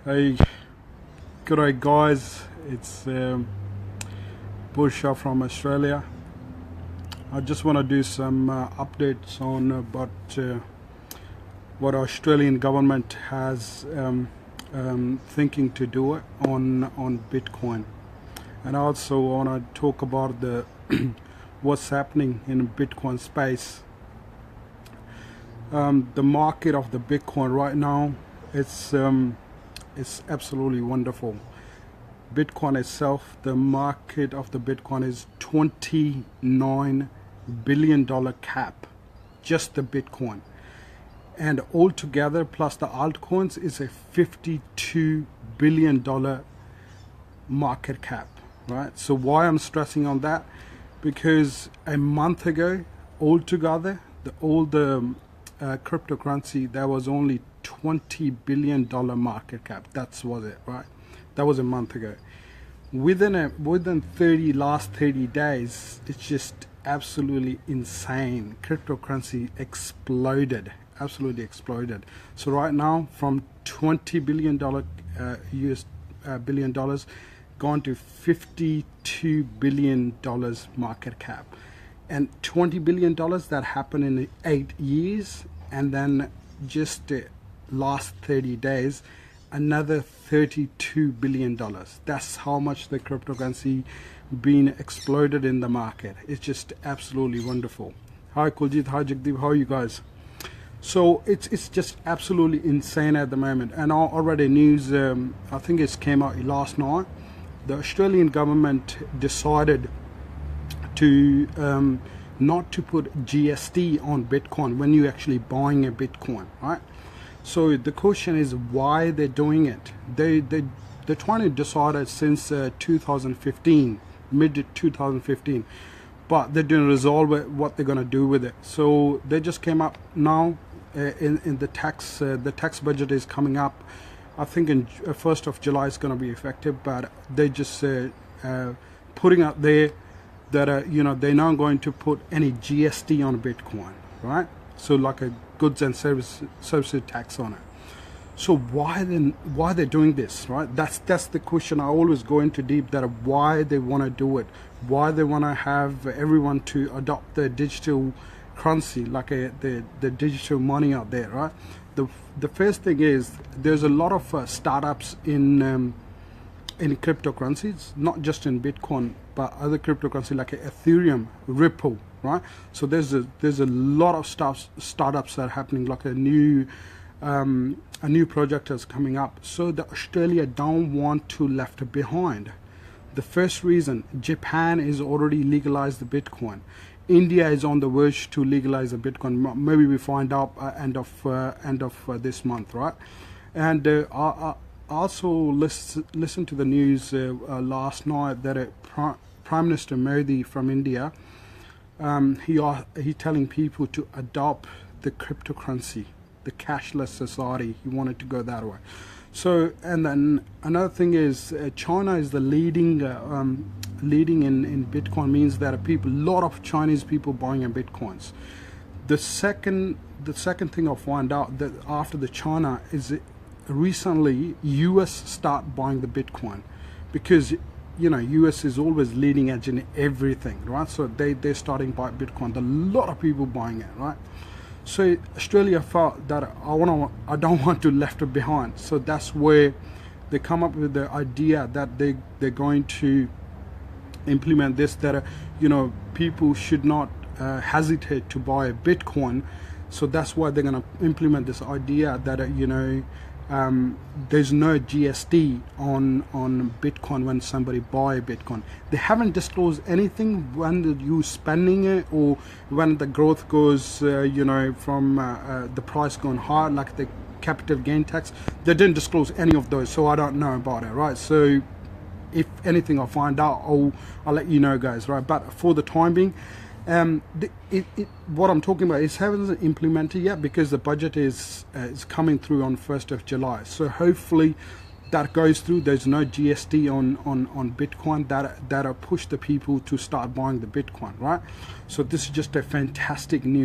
Hey, good day guys, it's Bursha from Australia. I just want to do some updates on about what Australian government has thinking to do on Bitcoin, and also want to talk about the what's happening in Bitcoin space. The market of the Bitcoin right now, it's absolutely wonderful. Bitcoin itself, the market of the Bitcoin is $29 billion cap, just the Bitcoin, and altogether plus the altcoins is a $52 billion market cap, right? So why I'm stressing on that, because a month ago altogether all the cryptocurrency, there was only $20 billion market cap. That's was it, right? That was a month ago. Within last 30 days, it's just absolutely insane. Cryptocurrency exploded, absolutely exploded. So right now, from $20 billion billion dollars gone to $52 billion market cap, and $20 billion that happened in 8 years, and then just last 30 days another $32 billion. That's how much the cryptocurrency being exploded in the market. It's just absolutely wonderful. Hi Kuljit, hi Jagdeep, how are you guys? So it's just absolutely insane at the moment. And already news, I think it came out last night, the Australian government decided to not to put GST on Bitcoin when you're actually buying a Bitcoin, right? So the question is why they're doing it. They're trying to decide it since 2015, mid 2015, but they didn't resolve it, what they're going to do with it. So they just came up now in the tax budget is coming up. I think in 1st of July is going to be effective, but they just putting out there that they're not going to put any GST on Bitcoin, right? So like a goods and services tax on it. So why they're doing this, right? That's the question. I always go into deep, that why they want to do it, why they want to have everyone to adopt the digital currency, like the digital money out there, right? The first thing is there's a lot of startups in cryptocurrencies, not just in Bitcoin, but other cryptocurrency like Ethereum, Ripple, right? So there's a lot of startups that are happening, like a new project is coming up. So the Australia don't want to left behind. The first reason, Japan is already legalized the Bitcoin. India is on the verge to legalize the Bitcoin. Maybe we find out end of this month, right? And I also listen to the news last night that Prime Minister Modi from India, he telling people to adopt the cryptocurrency, the cashless society. He wanted to go that way. So, and then another thing is China is the leading in Bitcoin, means that a lot of Chinese people buying in Bitcoins. The second thing I find out that after the China is recently US start buying the Bitcoin, because US is always leading edge in everything, right? So they're starting by Bitcoin. A lot of people buying it, right? So Australia felt that I don't want to left it behind. So that's where they come up with the idea that they're going to implement this, that people should not hesitate to buy a Bitcoin. So that's why they're going to implement this idea that there's no GST on Bitcoin when somebody buy a Bitcoin. They haven't disclosed anything when you spending it or when the growth goes, from the price going high, like the capital gain tax. They didn't disclose any of those, so I don't know about it, right? So if anything I find out, I'll let you know, guys, right? But for the time being, what I'm talking about is haven't implemented yet, because the budget is coming through on 1st of July. So hopefully that goes through. There's no GST on Bitcoin that'll push the people to start buying the Bitcoin, right? So this is just a fantastic news.